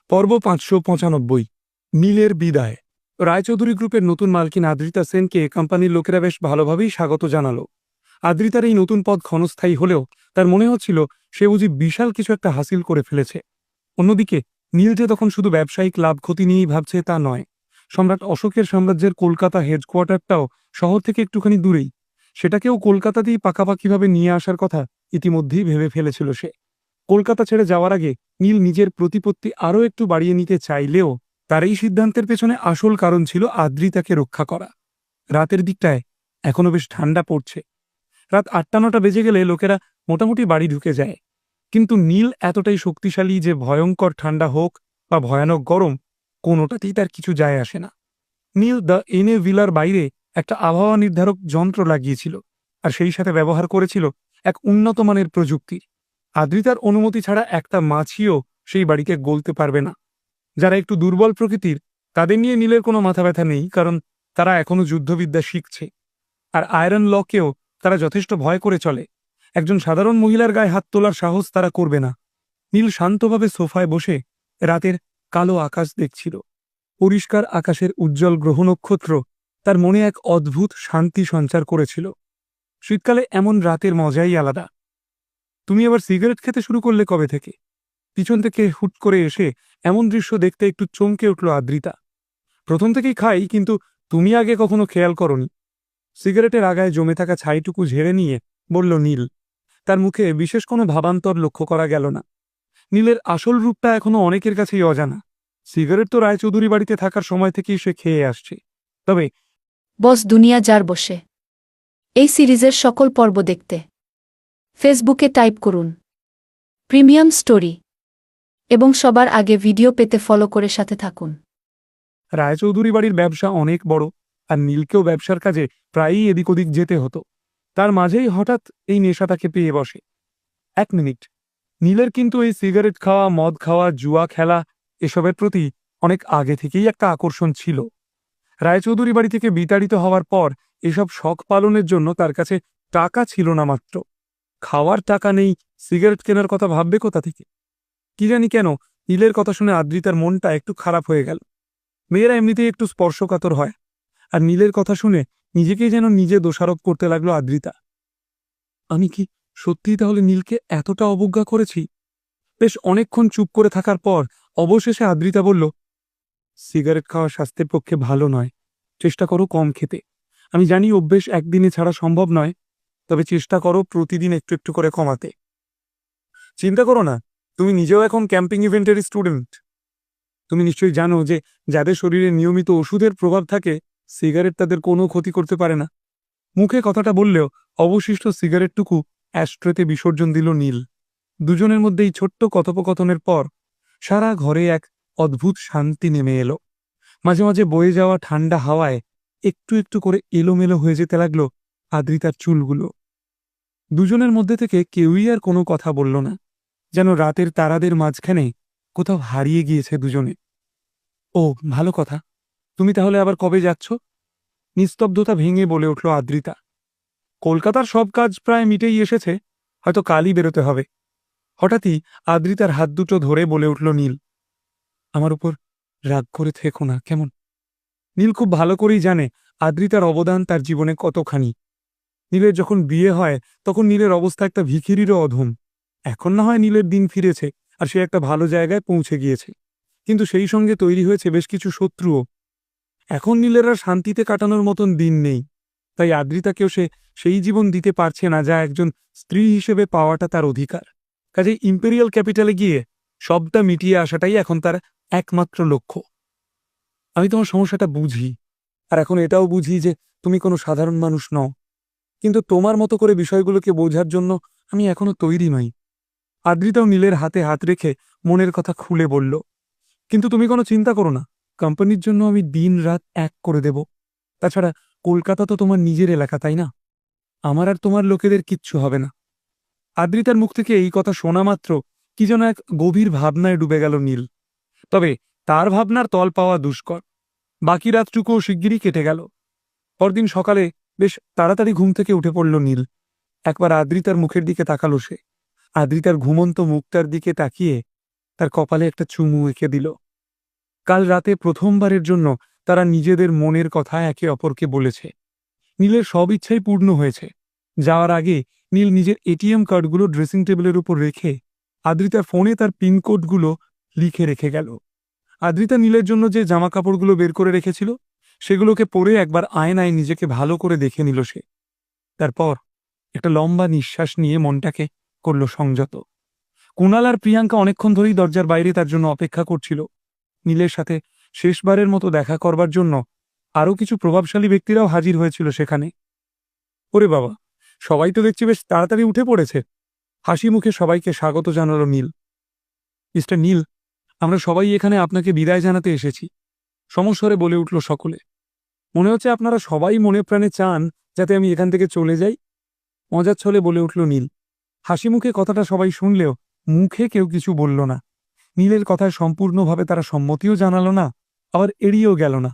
পর্ব ৫৯৫ নীলের বিদায়। রায়চৌধুরী গ্রুপের নতুন মালকিন আদ্রিতা সেনকে কোম্পানির লোকেরা বেশ ভালোভাবেই স্বাগত জানালো। আদ্রিতার এই নতুন পদ ক্ষণস্থায়ী হলেও তার মনে হচ্ছিল সে বুঝি বিশাল কিছু একটা হাসিল করে ফেলেছে। অন্যদিকে নীল যে তখন শুধু ব্যবসায়িক লাভ ক্ষতি নিয়েই ভাবছে তা নয়, সম্রাট অশোকের সাম্রাজ্যের কলকাতা হেডকোয়ার্টারটাও শহর থেকে একটুখানি দূরেই, সেটাকেও কলকাতাতেই পাকাপাকিভাবে নিয়ে আসার কথা ইতিমধ্যেই ভেবে ফেলেছিল সে। কলকাতা ছেড়ে যাওয়ার আগে নীল নিজের প্রতিপত্তি আরও একটু বাড়িয়ে নিতে চাইলেও তার এই সিদ্ধান্তের পেছনে আসল কারণ ছিল আদ্রিতাকে রক্ষা করা। রাতের দিকটায় এখনো বেশ ঠান্ডা পড়ছে। রাত ৮টা-৯টা বেজে গেলে লোকেরা মোটামুটি বাড়ি ঢুকে যায়। কিন্তু নীল এতটাই শক্তিশালী যে ভয়ঙ্কর ঠান্ডা হোক বা ভয়ানক গরম, কোনোটাতেই তার কিছু যায় আসে না। নীল দ্য এনে ভিলার বাইরে একটা আবহাওয়া নির্ধারক যন্ত্র লাগিয়েছিল, আর সেই সাথে ব্যবহার করেছিল এক উন্নত মানের প্রযুক্তির। আদ্রিতার অনুমতি ছাড়া একটা মাছিও সেই বাড়িকে গলতে পারবে না। যারা একটু দুর্বল প্রকৃতির তাদের নিয়ে নীলের কোনো মাথা ব্যথা নেই, কারণ তারা এখনো যুদ্ধবিদ্যা শিখছে। আর আয়রন লকেও তারা যথেষ্ট ভয় করে চলে। একজন সাধারণ মহিলার গায়ে হাত তোলার সাহস তারা করবে না। নীল শান্তভাবে সোফায় বসে রাতের কালো আকাশ দেখছিল। পরিষ্কার আকাশের উজ্জ্বল গ্রহ নক্ষত্র তার মনে এক অদ্ভুত শান্তি সঞ্চার করেছিল। শীতকালে এমন রাতের মজাই আলাদা। তুমি আবার সিগারেট খেতে শুরু করলে কবে থেকে? পিছন থেকে হুট করে এসে এমন দৃশ্য দেখতে একটু চমকে উঠল আদ্রিতা। প্রথম থেকেই খাই, কিন্তু তুমি আগে কখনো খেয়াল করনি। সিগারেটের আগায় জমে থাকা ছাইটুকু ঝেড়ে নিয়ে বলল নীল। তার মুখে বিশেষ কোনো ভাবান্তর লক্ষ্য করা গেল না। নীলের আসল রূপটা এখনো অনেকের কাছেই অজানা। সিগারেট তো রায়চৌধুরী বাড়িতে থাকার সময় থেকেই সে খেয়ে আসছে। তবে বস দুনিয়া যার বসে এই সিরিজের সকল পর্ব দেখতে ফেসবুকে টাইপ করুন প্রিমিয়াম স্টোরি এবং সবার আগে ভিডিও পেতে ফলো করে সাথে থাকুন। রায়চৌধুরী বাড়ির ব্যবসা অনেক বড়, আর নীলকেও ব্যবসার কাজে প্রায়ই এদিক ওদিক যেতে হতো। তার মাঝেই হঠাৎ এই নেশা তাকে পেয়ে বসে। ১ মিনিট, নীলের কিন্তু এই সিগারেট খাওয়া, মদ খাওয়া, জুয়া খেলা এসবের প্রতি অনেক আগে থেকেই একটা আকর্ষণ ছিল। রায়চৌধুরী বাড়ি থেকে বিতাড়িত হওয়ার পর এসব শখ পালনের জন্য তার কাছে টাকা ছিল না মাত্র। খাওয়ার টাকা নেই, সিগারেট কেনার কথা ভাববে কোথা থেকে? কি জানি কেন নীলের কথা শুনে আদ্রিতার মনটা একটু খারাপ হয়ে গেল। মেয়েরা এমনিতেই একটু স্পর্শকাতর হয়, আর নীলের কথা শুনে নিজেকেই যেন নিজে দোষারোপ করতে লাগলো আদ্রিতা। আমি কি সত্যিই তাহলে নীলকে এতটা অবজ্ঞা করেছি? বেশ অনেকক্ষণ চুপ করে থাকার পর অবশেষে আদ্রিতা বলল, সিগারেট খাওয়া স্বাস্থ্যের পক্ষে ভালো নয়, চেষ্টা করো কম খেতে। আমি জানি অভ্যেস একদিনে ছাড়া সম্ভব নয়, তবে চেষ্টা করো প্রতিদিন একটু একটু করে কমাতে। চিন্তা করো না, তুমি নিজেও এখন ক্যাম্পিং ইভেন্টের স্টুডেন্ট। তুমি নিশ্চয়ই জানো যে যাদের শরীরে নিয়মিত ওষুধের প্রভাব থাকে, সিগারেট তাদের কোনো ক্ষতি করতে পারে না। মুখে কথাটা বললেও অবশিষ্ট সিগারেটটুকু অ্যাশট্রেতে বিসর্জন দিল নীল। দুজনের মধ্যেই ছোট্ট কথোপকথনের পর সারা ঘরে এক অদ্ভুত শান্তি নেমে এলো। মাঝে মাঝে বয়ে যাওয়া ঠান্ডা হাওয়ায় একটু একটু করে এলোমেলো হয়ে যেতে লাগলো আদ্রিতার চুলগুলো। দুজনের মধ্যে থেকে কেউই আর কোনো কথা বলল না, যেন রাতের তারাদের মাঝখানে কোথাও হারিয়ে গিয়েছে দুজনে। ও ভালো কথা, তুমি তাহলে আবার কবে যাচ্ছ? নিস্তব্ধতা ভেঙে বলে উঠল আদ্রিতা। কলকাতার সব কাজ প্রায় মিটেই এসেছে, হয়তো কালই বেরোতে হবে। হঠাৎই আদ্রিতার হাত দুটো ধরে বলে উঠল নীল। আমার উপর রাগ করে থেকো না, কেমন? নীল খুব ভালো করেই জানে আদ্রিতার অবদান তার জীবনে কতখানি। নীলের যখন বিয়ে হয় তখন নীলের অবস্থা একটা ভিখিরিরও অধম। এখন না হয় নীলের দিন ফিরেছে, আর সে একটা ভালো জায়গায় পৌঁছে গিয়েছে, কিন্তু সেই সঙ্গে তৈরি হয়েছে বেশ কিছু শত্রুও। এখন নীলের আর শান্তিতে কাটানোর মতন দিন নেই। তাই আদ্রিতাকেও সে সেই জীবন দিতে পারছে না যা একজন স্ত্রী হিসেবে পাওয়াটা তার অধিকার। কাজে ইম্পেরিয়াল ক্যাপিটালে গিয়ে সবটা মিটিয়ে আসাটাই এখন তার একমাত্র লক্ষ্য। আমি তোমার সমস্যাটা বুঝি, আর এখন এটাও বুঝি যে তুমি কোনো সাধারণ মানুষ নও, কিন্তু তোমার মতো করে বিষয়গুলোকে বোঝার জন্য আমি এখনো তৈরি নই। আদ্রিতাও নীলের হাতে হাত রেখে মনের কথা খুলে বলল, কিন্তু তুমি কোনো চিন্তা করো না, কোম্পানির জন্য আমি দিন রাত এক করে দেব। তাছাড়া কলকাতা তো তোমার নিজের এলাকা, তাই না? আমার আর তোমার লোকেদের কিচ্ছু হবে না। আদ্রিতার মুখ থেকে এই কথা শোনা মাত্র কি যেন এক গভীর ভাবনায় ডুবে গেল নীল। তবে তার ভাবনার তল পাওয়া দুষ্কর। বাকি রাতটুকুও শিগগিরই কেটে গেল। পরদিন সকালে বেশ তাড়াতাড়ি ঘুম থেকে উঠে পড়ল নীল। একবার আদ্রিতার মুখের দিকে তাকালো সে। আদ্রিতার ঘুমন্ত মুখটার দিকে তাকিয়ে তার কপালে একটা চুমু এঁকে দিল। কাল রাতে প্রথমবারের জন্য তারা নিজেদের মনের কথা একে অপরকে বলেছে। নীলের সব ইচ্ছাই পূর্ণ হয়েছে। যাওয়ার আগে নীল নিজের এটিএম কার্ডগুলো ড্রেসিং টেবিলের উপর রেখে আদ্রিতার ফোনে তার পিনকোডগুলো লিখে রেখে গেল। আদ্রিতা নীলের জন্য যে জামা কাপড়গুলো বের করে রেখেছিল সেগুলোকে পরে একবার আয়নায় নিজেকে ভালো করে দেখে নিল সে। তারপর একটা লম্বা নিঃশ্বাস নিয়ে মনটাকে করল সংযত। কুণাল আর প্রিয়াঙ্কা অনেকক্ষণ ধরেই দরজার বাইরে তার জন্য অপেক্ষা করছিল। নীলের সাথে শেষবারের মতো দেখা করবার জন্য আরও কিছু প্রভাবশালী ব্যক্তিরাও হাজির হয়েছিল সেখানে। ওরে বাবা, সবাই তো দেখছি বেশ তাড়াতাড়ি উঠে পড়েছে। হাসি মুখে সবাইকে স্বাগত জানালো নীল। মিস্টার নীল, আমরা সবাই এখানে আপনাকে বিদায় জানাতে এসেছি, সমস্বরে বলে উঠল সকলে। মনে হচ্ছে আপনারা সবাই মনে প্রাণে চান যাতে আমি এখান থেকে চলে যাই, মজার ছলে বলে উঠল নীল। হাসি মুখে কথাটা সবাই শুনলেও মুখে কেউ কিছু বলল না। নীলের কথায় সম্পূর্ণভাবে তারা সম্মতিও জানালো না, আবার এড়িয়েও গেল না।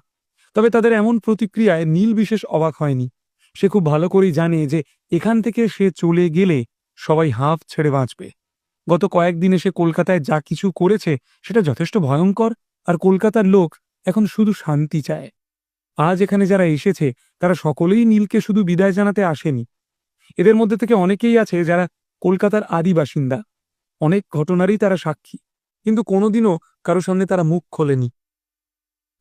তবে তাদের এমন প্রতিক্রিয়ায় নীল বিশেষ অবাক হয়নি। সে খুব ভালো করেই জানে যে এখান থেকে সে চলে গেলে সবাই হাঁফ ছেড়ে বাঁচবে। গত কয়েকদিনে সে কলকাতায় যা কিছু করেছে সেটা যথেষ্ট ভয়ঙ্কর, আর কলকাতার লোক এখন শুধু শান্তি চায়। আজ এখানে যারা এসেছে তারা সকলেই নীলকে শুধু বিদায় জানাতে আসেনি। এদের মধ্যে থেকে অনেকেই আছে যারা কলকাতার আদি বাসিন্দা। অনেক ঘটনারই তারা সাক্ষী, কিন্তু কোনোদিনও কারো সামনে তারা মুখ খোলেনি।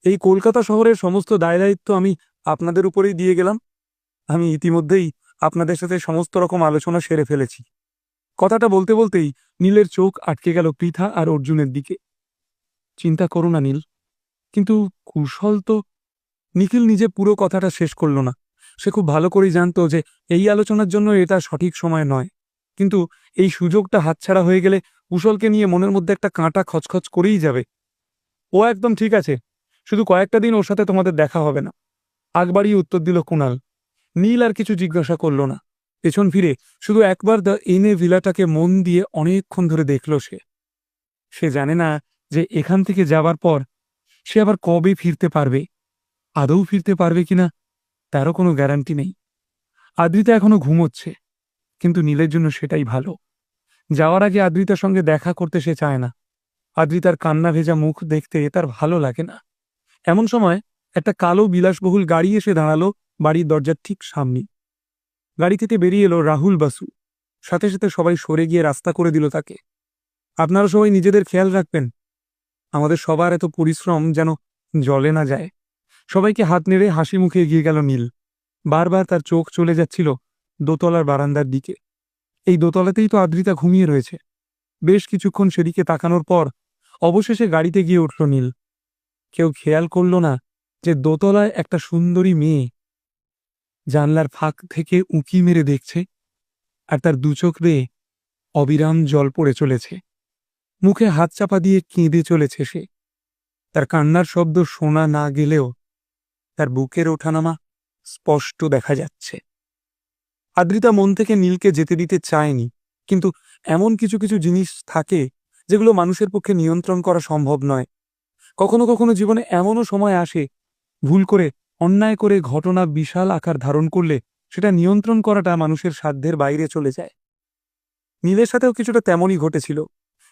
এই কলকাতা শহরের সমস্ত দায়-দায়িত্ব আমি আপনাদের উপরেই দিয়ে গেলাম। আমি ইতিমধ্যেই আপনাদের সাথে সমস্ত রকম আলোচনা সেরে ফেলেছি। কথাটা বলতে বলতেই নীলের চোখ আটকে গেল পৃথা আর অর্জুনের দিকে। চিন্তা করো না নীল, কিন্তু কুশল তো। নিখিল নিজে পুরো কথাটা শেষ করল না। সে খুব ভালো করেই জানত যে এই আলোচনার জন্য এটা সঠিক সময় নয়, কিন্তু এই সুযোগটা হাতছাড়া হয়ে গেলে কুশলকে নিয়ে মনের মধ্যে একটা কাঁটা খচখচ করেই যাবে। ও একদম ঠিক আছে, শুধু কয়েকটা দিন ওর সাথে তোমাদের দেখা হবে না, আগ বাড়িয়ে উত্তর দিল কুণাল। নীল আর কিছু জিজ্ঞাসা করল না। পেছন ফিরে শুধু একবার দ্য এনে ভিলাটাকে মন দিয়ে অনেকক্ষণ ধরে দেখল সে। সে জানে না যে এখান থেকে যাবার পর সে আবার কবে ফিরতে পারবে, আদৌ ফিরতে পারবে কিনা তারও কোনো গ্যারান্টি নেই। আদ্রিতা এখনো ঘুমোচ্ছে, কিন্তু নীলের জন্য সেটাই ভালো। যাওয়ার আগে আদ্রিতার সঙ্গে দেখা করতে সে চায় না। আদ্রিতার কান্না ভেজা মুখ দেখতে তার ভালো লাগে না। এমন সময় একটা কালো বিলাসবহুল গাড়ি এসে দাঁড়ালো বাড়ির দরজার ঠিক সামনে। গাড়ি থেকে বেরিয়ে এলো রাহুল বাসু। সাথে সাথে সবাই সরে গিয়ে রাস্তা করে দিল তাকে। আপনারা সবাই নিজেদের খেয়াল রাখবেন, আমাদের সবার এত পরিশ্রম যেন জলে না যায়। সবাইকে হাত নেড়ে হাসি মুখে এগিয়ে গেল নীল। বারবার তার চোখ চলে যাচ্ছিল দোতলার বারান্দার দিকে। এই দোতলাতেই তো আদ্রিতা ঘুমিয়ে রয়েছে। বেশ কিছুক্ষণ সেদিকে তাকানোর পর অবশেষে গাড়িতে গিয়ে উঠল নীল। কেউ খেয়াল করল না যে দোতলায় একটা সুন্দরী মেয়ে জানলার ফাঁক থেকে উঁকি মেরে দেখছে, আর তার দুচোখ বেয়ে অবিরাম জল পড়ে চলেছে। মুখে হাত চাপা দিয়ে কেঁদে চলেছে সে। তার কান্নার শব্দ শোনা না গেলেও তার বুকের ওঠানামা স্পষ্ট দেখা যাচ্ছে। আদ্রিতা মন থেকে নীলকে যেতে দিতে চায়নি, কিন্তু এমন কিছু কিছু জিনিস থাকে যেগুলো মানুষের পক্ষে নিয়ন্ত্রণ করা সম্ভব নয়। কখনো কখনো জীবনে এমনও সময় আসে, ভুল করে অন্যায় করে ঘটনা বিশাল আকার ধারণ করলে সেটা নিয়ন্ত্রণ করাটা মানুষের সাধ্যের বাইরে চলে যায়। নীলের সাথেও কিছুটা তেমনই ঘটেছিল।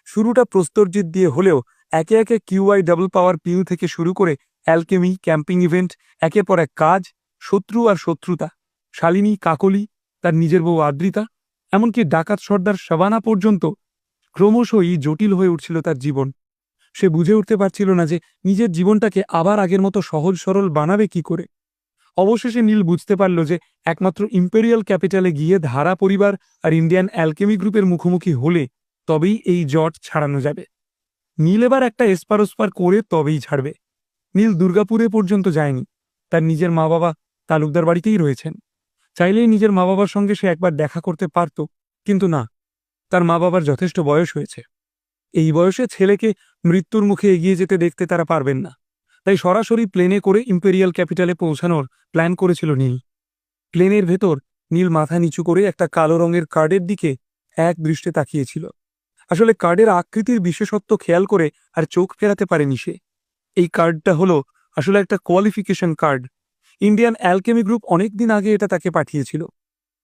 শুরুটা প্রস্তরজিৎ দিয়ে হলেও একে একে কিউআই ডাবল পাওয়ার পিউ থেকে শুরু করে অ্যালকেমি, ক্যাম্পিং ইভেন্ট, একের পর এক কাজ, শত্রু আর শত্রুতা, শালিনী, কাকলি, তার নিজের বউ আদ্রিতা, এমনকি ডাকাত সর্দার শাবানা পর্যন্ত ক্রমশই জটিল হয়ে উঠছিল তার জীবন। সে বুঝে উঠতে পারছিল না যে নিজের জীবনটাকে আবার আগের মতো সহজ সরল বানাবে কি করে। অবশেষে নীল বুঝতে পারল যে একমাত্র ইম্পেরিয়াল ক্যাপিটালে গিয়ে ধারা পরিবার আর ইন্ডিয়ান অ্যালকেমি গ্রুপের মুখোমুখি হলে তবেই এই জট ছাড়ানো যাবে। নীল এবার একটা এসপার ওসপার করে তবেই ছাড়বে। নীল দুর্গাপুরে পর্যন্ত যায়নি, তার নিজের মা বাবা তালুকদার বাড়িতেই রয়েছেন। চাইলেই নিজের মা বাবার সঙ্গে সে একবার দেখা করতে পারত, কিন্তু না, তার মা বাবার যথেষ্ট বয়স হয়েছে। এই বয়সে ছেলেকে মৃত্যুর মুখে এগিয়ে যেতে দেখতে তারা পারবেন না। তাই সরাসরি প্লেনে করে ইম্পেরিয়াল ক্যাপিটালে পৌঁছানোর প্ল্যান করেছিল নীল। প্লেনের ভেতর নীল মাথা নিচু করে একটা কালো রঙের কার্ডের দিকে এক দৃষ্টে তাকিয়েছিল। আসলে কার্ডের আকৃতির বিশেষত্ব খেয়াল করে আর চোখ ফেরাতে পারেনি সে। এই কার্ডটা হলো আসলে একটা qualification card. Indian alchemy group অনেকদিন আগে এটা তাকে পাঠিয়েছিল।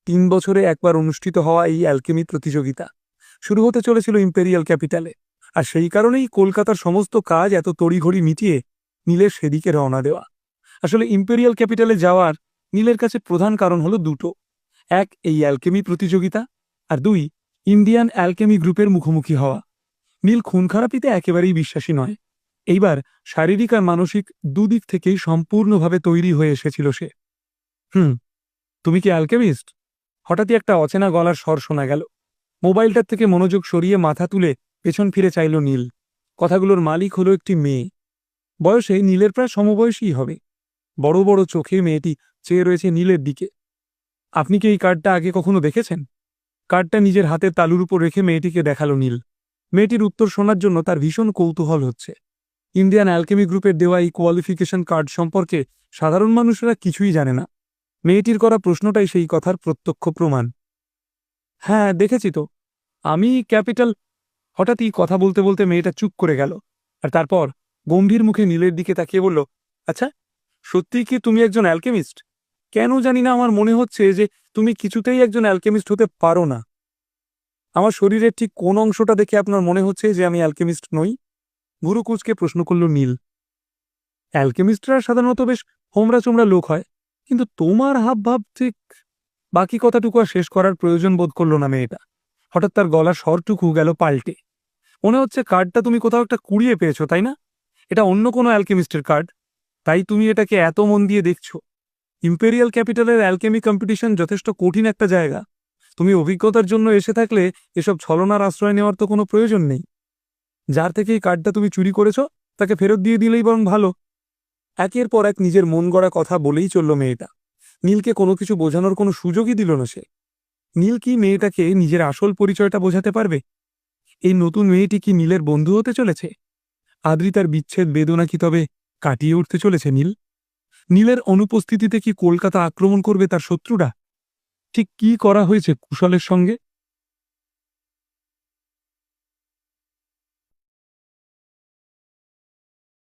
3 বছরে একবার অনুষ্ঠিত হওয়া এই অ্যালকেমি প্রতিযোগিতা শুরু হতে চলেছিল ইম্পেরিয়াল ক্যাপিটালে। আর সেই কারণেই কলকাতার সমস্ত কাজ এত তড়িঘড়ি মিটিয়ে নীলের সেদিকে রওনা দেওয়া। আসলে ইম্পেরিয়াল ক্যাপিটালে যাওয়ার নীলের কাছে প্রধান কারণ হলো দুটো। এক, এই অ্যালকেমি প্রতিযোগিতা, আর দুই, ইন্ডিয়ান অ্যালকেমি গ্রুপের মুখোমুখি হওয়া। নীল খুন খারাপিতে একেবারেই বিশ্বাসী নয়। এইবার শারীরিক আর মানসিক দুদিক থেকেই সম্পূর্ণভাবে তৈরি হয়ে এসেছিল সে। তুমি কি অ্যালকেমিস্ট? হঠাৎই একটা অচেনা গলার স্বর শোনা গেল। মোবাইলটার থেকে মনোযোগ সরিয়ে মাথা তুলে পেছন ফিরে চাইল নীল। কথাগুলোর মালিক হলো একটি মেয়ে। বয়সে নীলের প্রায় সমবয়সী হবে। বড় বড় চোখে মেয়েটি চেয়ে রয়েছে নীলের দিকে। আপনি কি এই কার্ডটা আগে কখনো দেখেছেন? কার্ডটা নিজের হাতের তালুর উপর রেখে মেয়েটিকে দেখালো নীল। মেয়েটির উত্তর শোনার জন্য তার ভীষণ কৌতূহল হচ্ছে। ইন্ডিয়ান অ্যালকেমি গ্রুপের দেওয়া এই কোয়ালিফিকেশন কার্ড সম্পর্কে সাধারণ মানুষেরা কিছুই জানে না। মেয়েটির করা প্রশ্নটাই সেই কথার প্রত্যক্ষ প্রমাণ। হ্যাঁ, দেখেছি তো। আমি ক্যাপিটাল। হঠাৎই কথা বলতে বলতে মেয়েটা চুপ করে গেল, আর তারপর গম্ভীর মুখে নীলের দিকে তাকিয়ে বলল, আচ্ছা, সত্যিই কি তুমি একজন অ্যালকেমিস্ট? কেন জানি না আমার মনে হচ্ছে যে তুমি কিছুতেই একজন অ্যালকেমিস্ট হতে পারো না। আমার শরীরের ঠিক কোন অংশটা দেখে আপনার মনে হচ্ছে যে আমি অ্যালকেমিস্ট নই? ভুরু কুঁচকে প্রশ্ন করল নীল। অ্যালকেমিস্টরা সাধারণত বেশ হোমরা চোমরা লোক হয়, কিন্তু তোমার হাবভাব ঠিক। বাকি কথাটুকু আর শেষ করার প্রয়োজন বোধ করল না মেয়েটা। হঠাৎ তার গলার স্বরটুকু গেল পাল্টে। মনে হচ্ছে কার্ডটা তুমি কোথাও একটা কুড়িয়ে পেয়েছো, তাই না? এটা অন্য কোনো অ্যালকেমিস্টের কার্ড, তাই তুমি এটাকে এত মন দিয়ে দেখছো। ইম্পেরিয়াল ক্যাপিটালের অ্যালকেমি কম্পিটিশন যথেষ্ট কঠিন একটা জায়গা। তুমি অভিজ্ঞতার জন্য এসে থাকলে এসব ছলনার আশ্রয় নেওয়ার তো কোনো প্রয়োজন নেই। যার থেকে এই কার্ডটা তুমি চুরি করেছো তাকে ফেরত দিয়ে দিলেই বরং ভালো। একের পর এক নিজের মন গড়া কথা বলেই চলল মেয়েটা। নীলকে কোনো কিছু বোঝানোর কোনো সুযোগই দিল না সে। নীল কি মেয়েটাকে নিজের আসল পরিচয়টা বোঝাতে পারবে? এই নতুন মেয়েটি কি নীলের বন্ধু হতে চলেছে? আদ্রিতার বিচ্ছেদ বেদনা কি তবে কাটিয়ে উঠতে চলেছে নীল? নীলের অনুপস্থিতিতে কি কলকাতা আক্রমণ করবে তার শত্রুরা? ঠিক কি করা হয়েছে কুশলের সঙ্গে?